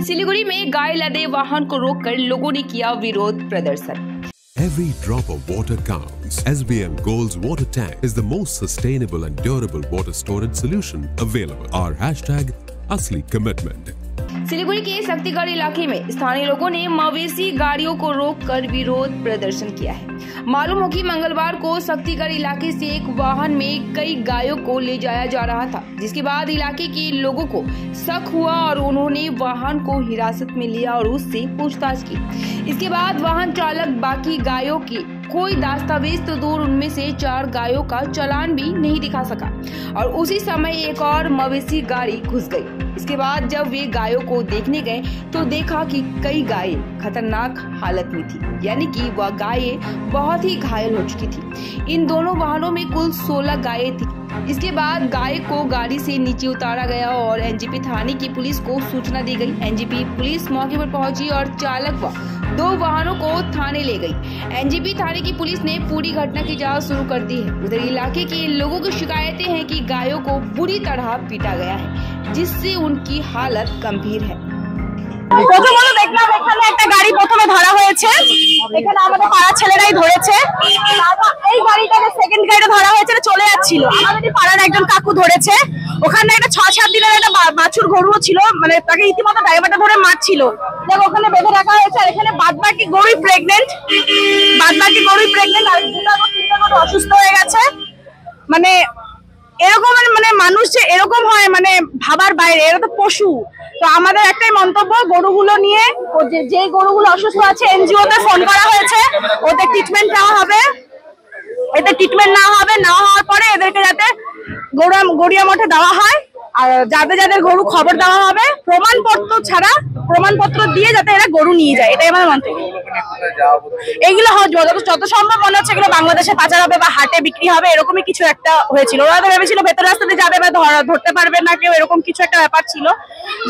सिलीगुड़ी में गाय लदे वाहन को रोककर लोगों ने किया विरोध प्रदर्शन। Every drop of water counts. SBM Gold's water tank is the most sustainable and durable water storage solution available. Our hashtag Asli Commitment. Siliguri के शक्तिगढ़ इलाके में स्थानीय लोगों ने मवेशी गाड़ियों को रोककर विरोध प्रदर्शन किया है। मालूम हो कि मंगलवार को शक्तिगढ़ इलाके से एक वाहन में कई गायों को ले जाया जा रहा था, जिसके बाद इलाके के लोगों को शक हुआ और उन्होंने वाहन को हिरासत में लिया और उससे पूछताछ की। इसके बाद वाहन चालक बाकी गायों के कोई दस्तावेज तो दूर, उनमें से 4 गायों का चालान भी नहीं दिखा सका और उसी समय एक और मवेशी गाड़ी घुस गई। इसके बाद जब वे गायों को देखने गए तो देखा कि कई गायें खतरनाक हालत में थी, यानी कि वह गायें बहुत ही घायल हो चुकी थी। इन दोनों वाहनों में कुल 16 गायें थी। इसके बाद गाय को गाड़ी से नीचे उतारा गया और एनजीपी थाने की पुलिस को सूचना दी गई। एनजीपी पुलिस मौके पर पहुंची और चालक व 2 वाहनों को थाने ले गई। एनजीपी थाने की पुलिस ने पूरी घटना की जांच शुरू कर दी है। उधर इलाके के लोगों की शिकायतें हैं कि गायों को बुरी तरह पीटा गया है, जिससे उनकी हालत गंभीर है। প্রথমত দেখলাম এখানে একটা গাড়ি প্রথমে ধরা হয়েছে, এখানে আমাদের পাড়ার ছেলেরাই ধরেছে। তারপর এই গাড়িটাকে সেকেন্ড গাড়িটা ধরা হয়েছে, চলে যাচ্ছিল। আমাদের পাড়ার একজন কাকু ধরেছে। ওখানে একটা 6-7 দিনের একটা বাছুর গরুও ছিল, মানে তাকে ইতিমধ্যে ড্রাইভারটা ধরে মারছিল। দেখো ওখানে বেঁধে রাখা হয়েছে। আর এখানে বাদবাকি গরুই প্রেগনেন্ট, আর 2-3টা গরু অসুস্থ হয়ে গেছে। মানে এরকম মানে মানুষ যে এরকম হয় মানে ভাবার বাইরে, এরা তো পশু। তো আমাদের একটাই মন্তব্য, গরুগুলো নিয়ে যে গরুগুলো অসুস্থ আছে এনজিও তে ফোন করা হয়েছে, ওদের ট্রিটমেন্ট নেওয়া হবে। এতে ট্রিটমেন্ট না হওয়ার পরে এদেরকে যাতে গড়িয়া মঠে দেওয়া হয়। আর যাদের গরু খবর দেওয়া হবে, প্রমাণপত্র দিয়ে যাতে এরা গরু নিয়ে যায়, এটাই আমার মন্তব্য। এগুলো যত সম্ভব মনে হচ্ছে এগুলো বাংলাদেশে পাচার হবে বা হাটে বিক্রি হবে, এরকমই কিছু একটা হয়েছিল। ওরা তো ভেবেছিল ভেতর রাস্তাতে যাবে বা ধরতে পারবে না কেউ, এরকম কিছু একটা ব্যাপার ছিল।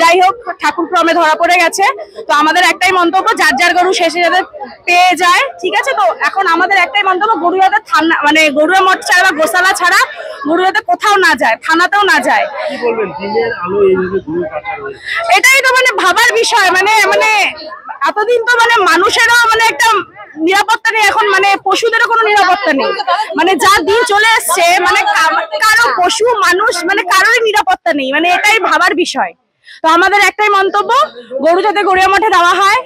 যাই হোক, ঠাকুর ক্রমে ধরা পড়ে গেছে। তো আমাদের একটাই মন্তব্য, যার গরু শেষে যাতে পেয়ে যায়, ঠিক আছে। তো এখন আমাদের একটাই মন্তব্য, গরু যাতে মানে গরুয়া মঠ ছাড়া বা গোশালা ছাড়া গরু যাতে কোথাও না যায়, থানাতেও না যায়। এটাই তো মানে ভাবার বিষয়। মানে এতদিন তো মানে মানুষেরও মানে একটা নিরাপত্তা নেই, এখন মানে পশুদেরও কোনো নিরাপত্তা নেই। মানে যা দিন চলে এসছে, মানে কারো পশু মানুষ মানে কারোরই নিরাপত্তা নেই। মানে এটাই ভাবার বিষয়। তো আমাদের একটাই মন্তব্য, গরু যাতে গড়িয়া মঠে দেওয়া হয়,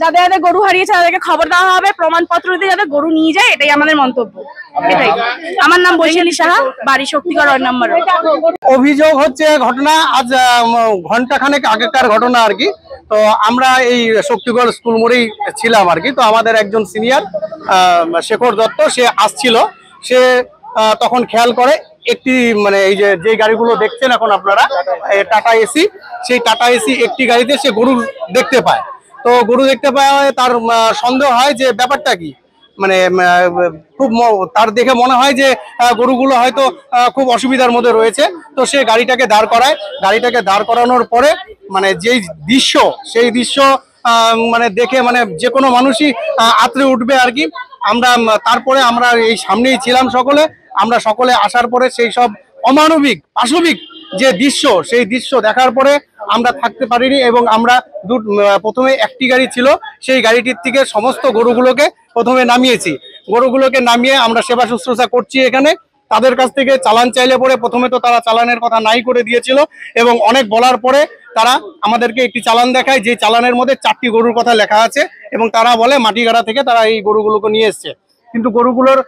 যাদের গরু হারিয়েছে তাদেরকে খবর দেওয়া হবে, প্রমাণপত্র দিয়ে যাতে গরু নিয়ে যায়, এটাই আমাদের মন্তব্য। এটাই। আমার নাম বৈশালী সাহা, বাড়ি শক্তিগড় 8 নম্বর। অভিযোগ হচ্ছে ঘটনা আজ ঘন্টাখানেক আগেকার ঘটনা আর কি। তো আমরা এই শক্তিগড় স্কুল মোড়েই ছিলাম আর কি। তো আমাদের একজন সিনিয়র শেখর দত্ত, সে আসছিল। সে তখন খেয়াল করে একটি মানে এই যে গাড়িগুলো দেখছেন এখন আপনারা, টাটা এসি, সেই টাটা এসি একটি গাড়িতে সে গরু দেখতে পায়। তো গরু দেখতে পায়, তার সন্দেহ হয় যে ব্যাপারটা কি, মানে খুব তার দেখে মনে হয় যে গরুগুলো হয়তো খুব অসুবিধার মধ্যে রয়েছে। তো সে গাড়িটাকে দাঁড় করায়। গাড়িটাকে দাঁড় করানোর পরে মানে যেই দৃশ্য, সেই দৃশ্য মানে দেখে মানে যে কোনো মানুষই আঁতড়ে উঠবে আর কি। তারপরে আমরা এই সামনেই ছিলাম সকলে। আমরা সকলে আসার পরে সেই সব অমানবিক পাশবিক যে দৃশ্য, সেই দৃশ্য দেখার পরে আমরা থাকতে পারিনি এবং আমরা প্রথমে একটি গাড়ি ছিল, সেই গাড়িটির থেকে সমস্ত গরুগুলোকে প্রথমে নামিয়েছি। গরুগুলোকে নামিয়ে আমরা সেবা শুশ্রূষা করছি এখানে। তাদের কাছ থেকে চালান চাইলে পরে প্রথমে তো তারা চালানের কথা নাই করে দিয়েছিল এবং অনেক বলার পরে তারা আমাদেরকে একটি চালান দেখায়, যে চালানের মধ্যে 4টি গরুর কথা লেখা আছে এবং তারা বলে মাটিগাড়া থেকে তারা এই গরুগুলোকে নিয়ে এসছে। কিন্তু গরুগুলোর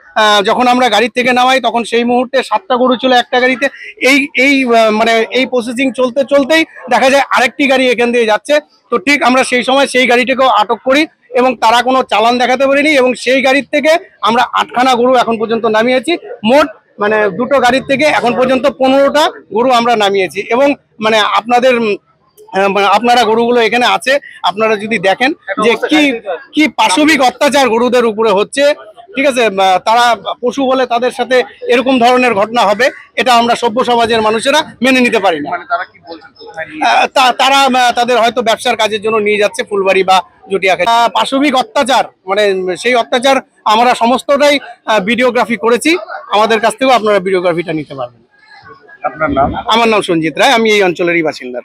যখন আমরা গাড়ি থেকে নামাই তখন সেই মুহূর্তে 7টা গরু ছিল একটা গাড়িতে। এই প্রসেসিং চলতেই দেখা যায় আরেকটি গাড়ি এখান দিয়ে যাচ্ছে। তো ঠিক আমরা সেই সময় সেই গাড়িটাকেও আটক করি এবং তারা কোনো চালান দেখাতে পারেনি এবং সেই গাড়ির থেকে আমরা 8খানা গরু এখন পর্যন্ত নামিয়েছি। মোট মানে 2টো গাড়ির থেকে এখন পর্যন্ত 15টা গরু আমরা নামিয়েছি। এবং মানে আপনারা গরুগুলো এখানে আছে, আপনারা যদি দেখেন যে কি পাশবিক অত্যাচার গরুদের উপরে হচ্ছে, ঠিক আছে। তারা পশু বলে তাদের সাথে এরকম ধরনের ঘটনা হবে, এটা আমরা সভ্য সমাজের মানুষেরা মেনে নিতে পারি না। তারা তাদের হয়তো ব্যবসার কাজের জন্য নিয়ে যাচ্ছে ফুলবাড়ি বা জটিয়াখালী। পাশবিক অত্যাচার, মানে সেই অত্যাচার আমরা সমস্তটাই ভিডিওগ্রাফি করেছি। আমাদের কাছ থেকেও আপনারা ভিডিওগ্রাফিটা নিতে পারবেন। আপনার নাম? আমার নাম সঞ্জিত রায়, আমি এই অঞ্চলেরই বাসিন্দা।